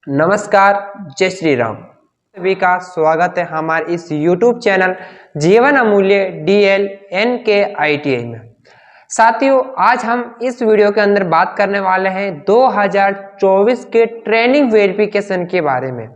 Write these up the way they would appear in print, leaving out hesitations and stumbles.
नमस्कार, जय श्री राम। सभी का स्वागत है हमारे इस YouTube चैनल जीवन अमूल्य DLNK ITI में। साथियों, आज हम इस वीडियो के अंदर बात करने वाले हैं 2024 के ट्रेनिंग वेरिफिकेशन के बारे में।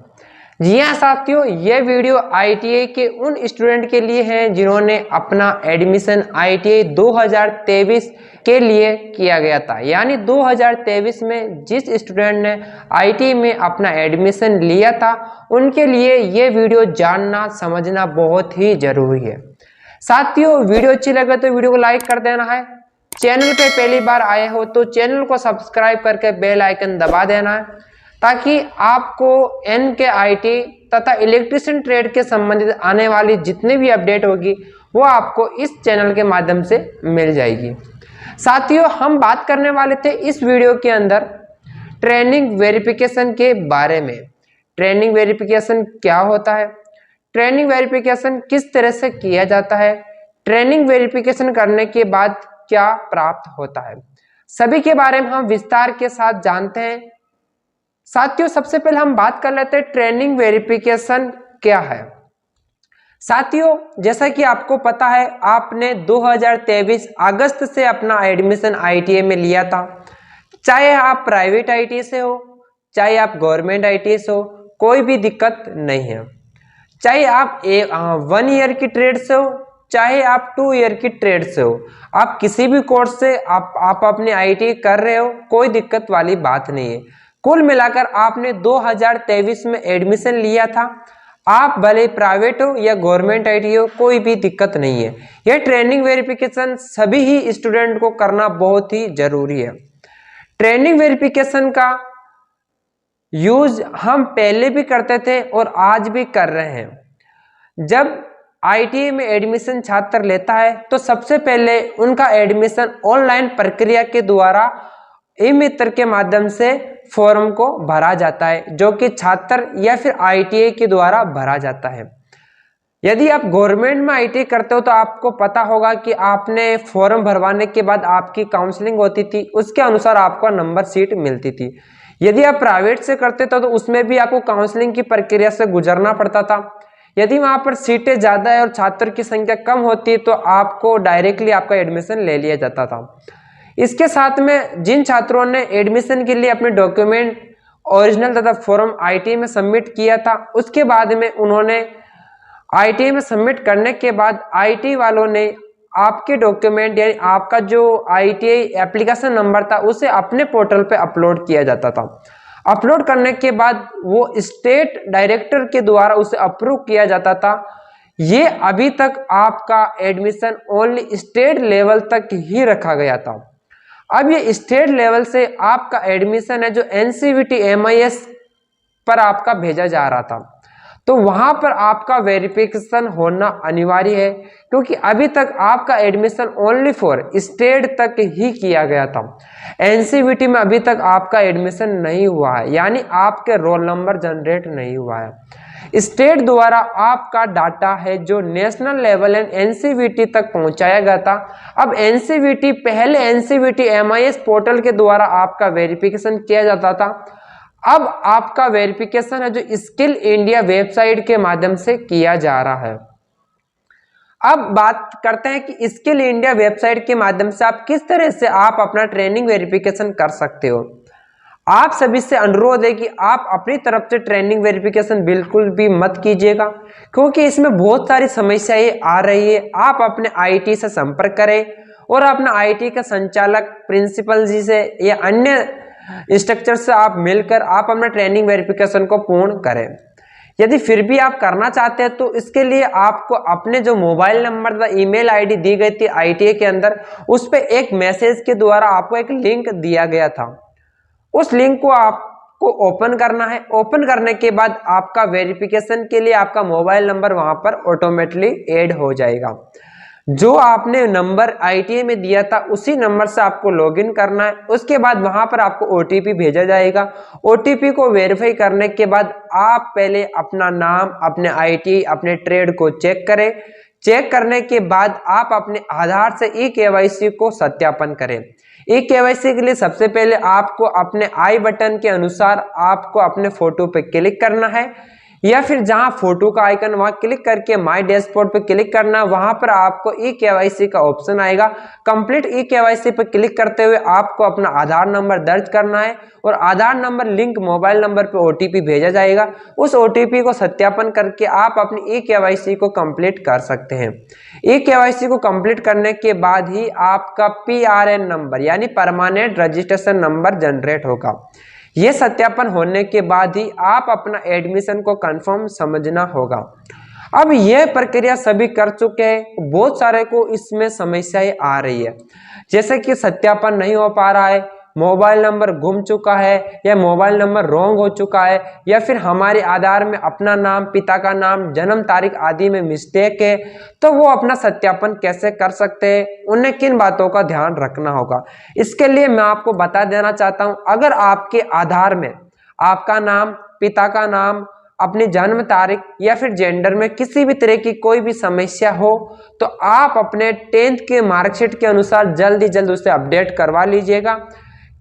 जी हाँ साथियों, यह वीडियो ITI के उन स्टूडेंट के लिए है जिन्होंने अपना एडमिशन ITI 2023 के लिए किया गया था। यानी 2023 में जिस स्टूडेंट ने ITI में अपना एडमिशन लिया था उनके लिए ये वीडियो जानना समझना बहुत ही जरूरी है। साथियों, वीडियो अच्छी लगे तो वीडियो को लाइक कर देना है। चैनल पे पहली बार आए हो तो चैनल को सब्सक्राइब करके बेल आइकन दबा देना है ताकि आपको NK ITI तथा इलेक्ट्रिशियन ट्रेड के संबंधित आने वाली जितनी भी अपडेट होगी वो आपको इस चैनल के माध्यम से मिल जाएगी। साथियों, हम बात करने वाले थे इस वीडियो के अंदर ट्रेनिंग वेरिफिकेशन के बारे में। ट्रेनिंग वेरिफिकेशन क्या होता है, ट्रेनिंग वेरिफिकेशन किस तरह से किया जाता है, ट्रेनिंग वेरिफिकेशन करने के बाद क्या प्राप्त होता है, सभी के बारे में हम विस्तार के साथ जानते हैं। साथियों, सबसे पहले हम बात कर लेते हैं ट्रेनिंग वेरिफिकेशन क्या है। साथियों, जैसा कि आपको पता है, आपने 2023 अगस्त से अपना एडमिशन ITI में लिया था। चाहे आप प्राइवेट ITI से हो, चाहे आप गवर्नमेंट ITI से हो, कोई भी दिक्कत नहीं है। चाहे आप 1 ईयर की ट्रेड से हो, चाहे आप 2 ईयर की ट्रेड से हो, आप किसी भी कोर्स से आप अपने ITI कर रहे हो, कोई दिक्कत वाली बात नहीं है। कुल मिलाकर आपने 2023 में एडमिशन लिया था, आप भले प्राइवेट हो या गवर्नमेंट ITI हो, कोई भी दिक्कत नहीं है। यह ट्रेनिंग वेरिफिकेशन सभी ही स्टूडेंट को करना बहुत ही जरूरी है। ट्रेनिंग वेरिफिकेशन का यूज हम पहले भी करते थे और आज भी कर रहे हैं। जब ITI में एडमिशन छात्र लेता है तो सबसे पहले उनका एडमिशन ऑनलाइन प्रक्रिया के द्वारा ई-मित्र के माध्यम से फॉर्म को भरा जाता है, जो कि छात्र या फिर ITI के द्वारा भरा जाता है। यदि आप गवर्नमेंट में ITI करते हो तो आपको पता होगा कि आपने फॉर्म भरवाने के बाद आपकी काउंसलिंग होती थी, उसके अनुसार आपको नंबर सीट मिलती थी। यदि आप प्राइवेट से करते थे तो उसमें भी आपको काउंसलिंग की प्रक्रिया से गुजरना पड़ता था। यदि वहां पर सीटें ज्यादा है और छात्र की संख्या कम होती तो आपको डायरेक्टली आपका एडमिशन ले लिया जाता था। इसके साथ में जिन छात्रों ने एडमिशन के लिए अपने डॉक्यूमेंट ओरिजिनल तथा फॉर्म ITI में सबमिट किया था, उसके बाद में उन्होंने ITI में सबमिट करने के बाद ITI वालों ने आपके डॉक्यूमेंट यानी आपका जो ITI एप्लीकेशन नंबर था उसे अपने पोर्टल पे अपलोड किया जाता था। अपलोड करने के बाद वो स्टेट डायरेक्टर के द्वारा उसे अप्रूव किया जाता था। ये अभी तक आपका एडमिशन ओनली स्टेट लेवल तक ही रखा गया था। अब ये स्टेट लेवल से आपका एडमिशन है जो NCVT MIS पर आपका भेजा जा रहा था, तो वहां पर आपका वेरिफिकेशन होना अनिवार्य है, क्योंकि अभी तक आपका एडमिशन ओनली फॉर स्टेट तक ही किया गया था। NCVT में अभी तक आपका एडमिशन नहीं हुआ है, यानी आपके रोल नंबर जनरेट नहीं हुआ है। स्टेट द्वारा आपका डाटा है जो नेशनल लेवल एंड NCVT तक पहुंचाया गया था। अब NCVT पहले NCVT MIS पोर्टल के द्वारा आपका वेरिफिकेशन किया जाता था, अब आपका वेरिफिकेशन है जो स्किल इंडिया वेबसाइट के माध्यम से किया जा रहा है। अब बात करते हैं कि स्किल इंडिया वेबसाइट के माध्यम से आप किस तरह से आप अपना ट्रेनिंग वेरिफिकेशन कर सकते हो। आप सभी से अनुरोध है कि आप अपनी तरफ से ट्रेनिंग वेरिफिकेशन बिल्कुल भी मत कीजिएगा, क्योंकि इसमें बहुत सारी समस्याएं आ रही है। आप अपने ITI से संपर्क करें और अपना ITI का संचालक प्रिंसिपल जी से या अन्य स्ट्रक्चर से आप मिलकर आप अपना ट्रेनिंग वेरिफिकेशन को पूर्ण करें। यदि फिर भी आप करना चाहते हैं तो इसके लिए आपको अपने जो मोबाइल नंबर तथा ईमेल ID दी गई थी ITI के अंदर, उस पर एक मैसेज के द्वारा आपको एक लिंक दिया गया था। उस लिंक को आपको ओपन करना है। ओपन करने के बाद आपका वेरिफिकेशन के लिए आपका मोबाइल नंबर वहां पर ऑटोमेटिकली ऐड हो जाएगा। जो आपने नंबर ITI में दिया था उसी नंबर से आपको लॉगिन करना है। उसके बाद वहां पर आपको OTP भेजा जाएगा। OTP को वेरीफाई करने के बाद आप पहले अपना नाम, अपने ITI, अपने ट्रेड को चेक करें। चेक करने के बाद आप अपने आधार से eKYC को सत्यापन करें। ई केवाईसी के लिए सबसे पहले आपको अपने आई बटन के अनुसार आपको अपने फोटो पे क्लिक करना है, या फिर जहां फोटो का आइकन वहां क्लिक करके माय डैशबोर्ड पे क्लिक करना। वहां पर आपको ई केवाईसी का ऑप्शन आएगा। कंप्लीट ई केवाईसी पे क्लिक करते हुए आपको अपना आधार नंबर दर्ज करना है और आधार नंबर लिंक मोबाइल नंबर पे ओटीपी भेजा जाएगा। उस ओटीपी को सत्यापन करके आप अपनी ई केवाईसी को कंप्लीट कर सकते हैं। ई केवाईसी को कंप्लीट करने के बाद ही आपका पीआरएन नंबर यानी परमानेंट रजिस्ट्रेशन नंबर जनरेट होगा। यह सत्यापन होने के बाद ही आप अपना एडमिशन को कंफर्म समझना होगा। अब यह प्रक्रिया सभी कर चुके हैं, बहुत सारे को इसमें समस्याएं आ रही है, जैसे कि सत्यापन नहीं हो पा रहा है, मोबाइल नंबर गुम चुका है या मोबाइल नंबर रॉन्ग हो चुका है, या फिर हमारे आधार में अपना नाम, पिता का नाम, जन्म तारीख आदि में मिस्टेक है। तो वो अपना सत्यापन कैसे कर सकते हैं, उन्हें किन बातों का ध्यान रखना होगा, इसके लिए मैं आपको बता देना चाहता हूं। अगर आपके आधार में आपका नाम, पिता का नाम, अपनी जन्म तारीख या फिर जेंडर में किसी भी तरह की कोई भी समस्या हो तो आप अपने 10th के मार्कशीट के अनुसार जल्द ही जल्द उसे अपडेट करवा लीजिएगा,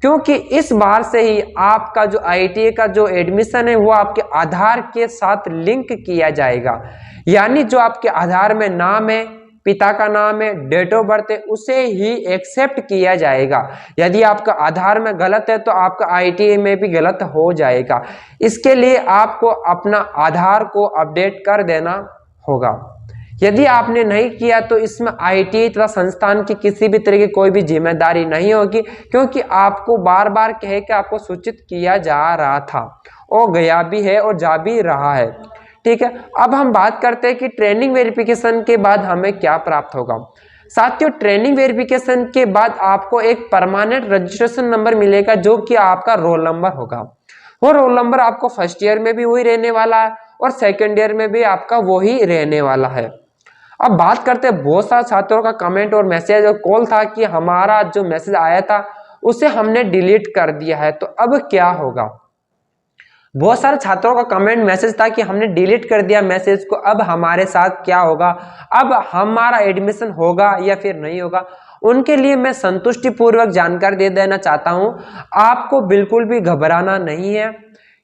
क्योंकि इस बार से ही आपका जो आईटीआई का जो एडमिशन है वो आपके आधार के साथ लिंक किया जाएगा। यानी जो आपके आधार में नाम है, पिता का नाम है, डेट ऑफ बर्थ है, उसे ही एक्सेप्ट किया जाएगा। यदि आपका आधार में गलत है तो आपका आईटीआई में भी गलत हो जाएगा। इसके लिए आपको अपना आधार को अपडेट कर देना होगा। यदि आपने नहीं किया तो इसमें आईटीआई तथा संस्थान की किसी भी तरह की कोई भी जिम्मेदारी नहीं होगी, क्योंकि आपको बार बार कह के आपको सूचित किया जा रहा था और गया भी है और जा भी रहा है। ठीक है, अब हम बात करते हैं कि ट्रेनिंग वेरिफिकेशन के बाद हमें क्या प्राप्त होगा। साथियों, ट्रेनिंग वेरिफिकेशन के बाद आपको एक परमानेंट रजिस्ट्रेशन नंबर मिलेगा, जो कि आपका रोल नंबर होगा। वो रोल नंबर आपको फर्स्ट ईयर में भी वही रहने वाला है और सेकेंड ईयर में भी आपका वही रहने वाला है। अब बात करते हैं, बहुत सारे छात्रों का कमेंट और मैसेज और कॉल था कि हमारा जो मैसेज आया था उसे हमने डिलीट कर दिया है, तो अब क्या होगा। बहुत सारे छात्रों का कमेंट मैसेज था कि हमने डिलीट कर दिया मैसेज को, अब हमारे साथ क्या होगा, अब हमारा एडमिशन होगा या फिर नहीं होगा। उनके लिए मैं संतुष्टि पूर्वक जानकारी दे देना चाहता हूं, आपको बिल्कुल भी घबराना नहीं है,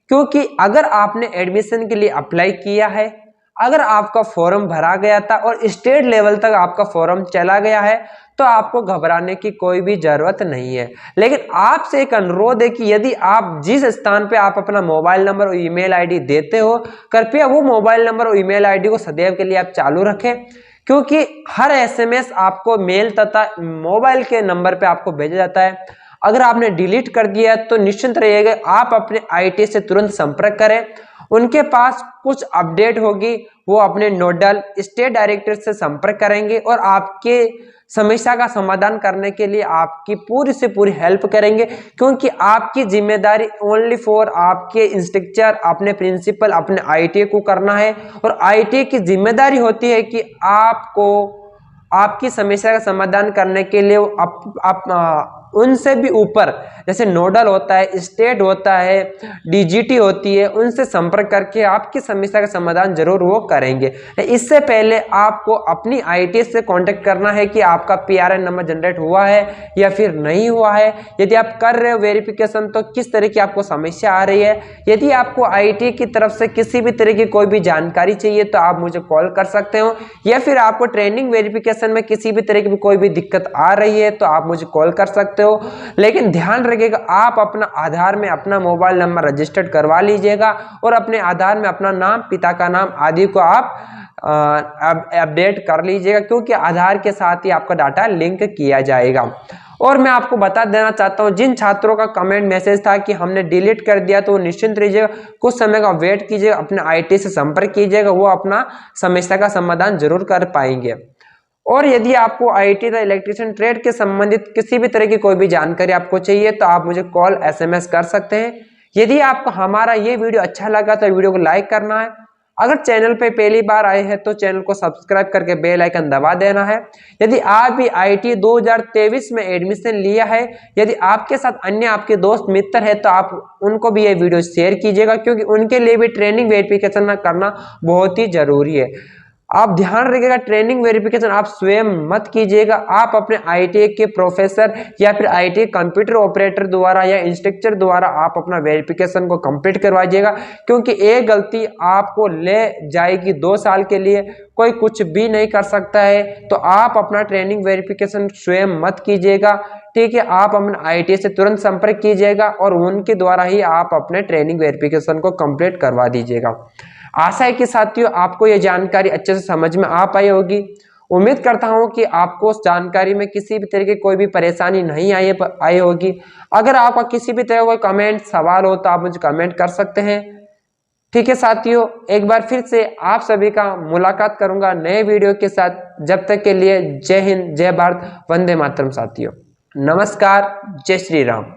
क्योंकि अगर आपने एडमिशन के लिए अप्लाई किया है, अगर आपका फॉर्म भरा गया था और स्टेट लेवल तक आपका फॉर्म चला गया है, तो आपको घबराने की कोई भी जरूरत नहीं है। लेकिन आपसे एक अनुरोध है कि यदि आप जिस स्थान पे आप अपना मोबाइल नंबर और ईमेल आईडी देते हो, कृपया वो मोबाइल नंबर और ईमेल आईडी को सदैव के लिए आप चालू रखें, क्योंकि हर एसएमएस आपको मेल तथा मोबाइल के नंबर पे आपको भेजा जाता है। अगर आपने डिलीट कर दिया तो निश्चिंत रहिएगा, आप अपने आईटी से तुरंत संपर्क करें, उनके पास कुछ अपडेट होगी, वो अपने नोडल स्टेट डायरेक्टर से संपर्क करेंगे और आपके समस्या का समाधान करने के लिए आपकी पूरी से पूरी हेल्प करेंगे, क्योंकि आपकी जिम्मेदारी ओनली फॉर आपके इंस्ट्रक्चर, अपने प्रिंसिपल, अपने आईटीआई को करना है। और आईटीआई की जिम्मेदारी होती है कि आपको आपकी समस्या का समाधान करने के लिए उनसे भी ऊपर, जैसे नोडल होता है, स्टेट होता है, डीजीटी होती है, उनसे संपर्क करके आपकी समस्या का समाधान जरूर वो करेंगे। इससे पहले आपको अपनी आईटी से कांटेक्ट करना है कि आपका पीआरएन नंबर जनरेट हुआ है या फिर नहीं हुआ है। यदि आप कर रहे हो वेरिफिकेशन तो किस तरह की आपको समस्या आ रही है। यदि आपको आईटी की तरफ से किसी भी तरह की कोई भी जानकारी चाहिए तो आप मुझे कॉल कर सकते हो, या फिर आपको ट्रेनिंग वेरिफिकेशन में किसी भी तरह की कोई भी दिक्कत आ रही है तो आप मुझे कॉल कर सकते हो। लेकिन ध्यान रखिएगा, आप अपना आधार में अपना मोबाइल नंबर रजिस्टर्ड करवा लीजिएगा और अपने आधार में अपना नाम, पिता का नाम आदि को आप अपडेट कर लीजिएगा, क्योंकि आधार के साथ ही आपका डाटा लिंक किया जाएगा। और मैं आपको बता देना चाहता हूं, जिन छात्रों का कमेंट मैसेज था कि हमने डिलीट कर दिया, तो निश्चिंत रहिएगा, कुछ समय का वेट कीजिएगा, अपने आईटी से संपर्क कीजिएगा, वो अपना समस्या का समाधान जरूर कर पाएंगे। और यदि आपको आईटी या इलेक्ट्रिशियन ट्रेड के संबंधित किसी भी तरह की कोई भी जानकारी आपको चाहिए तो आप मुझे कॉल एसएमएस कर सकते हैं। यदि आपको हमारा ये वीडियो अच्छा लगा तो वीडियो को लाइक करना है। अगर चैनल पे पहली बार आए हैं तो चैनल को सब्सक्राइब करके बेल आइकन दबा देना है। यदि आप भी आईटी 2023 में एडमिशन लिया है, यदि आपके साथ अन्य आपके दोस्त मित्र है तो आप उनको भी ये वीडियो शेयर कीजिएगा, क्योंकि उनके लिए भी ट्रेनिंग वेरिफिकेशन करना बहुत ही जरूरी है। आप ध्यान रखिएगा, ट्रेनिंग वेरिफिकेशन आप स्वयं मत कीजिएगा, आप अपने आईटीआई के प्रोफेसर या फिर आईटीआई कंप्यूटर ऑपरेटर द्वारा या इंस्ट्रक्टर द्वारा आप अपना वेरिफिकेशन को कंप्लीट करवाइएगा, क्योंकि एक गलती आपको ले जाएगी 2 साल के लिए, कोई कुछ भी नहीं कर सकता है। तो आप अपना ट्रेनिंग वेरिफिकेशन स्वयं मत कीजिएगा, ठीक है। आप अपने आईटीआई से तुरंत संपर्क कीजिएगा और उनके द्वारा ही आप अपने ट्रेनिंग वेरिफिकेशन को कंप्लीट करवा दीजिएगा। आशा है कि साथियों आपको ये जानकारी अच्छे से समझ में आ पाई होगी। उम्मीद करता हूं कि आपको उस जानकारी में किसी भी तरह की कोई भी परेशानी नहीं आई होगी। अगर आपका किसी भी तरह कोई कमेंट सवाल हो तो आप मुझे कमेंट कर सकते हैं, ठीक है साथियों। एक बार फिर से आप सभी का मुलाकात करूंगा नए वीडियो के साथ। जब तक के लिए जय हिंद, जय भारत, वंदे मातरम साथियों। नमस्कार, जय श्री राम।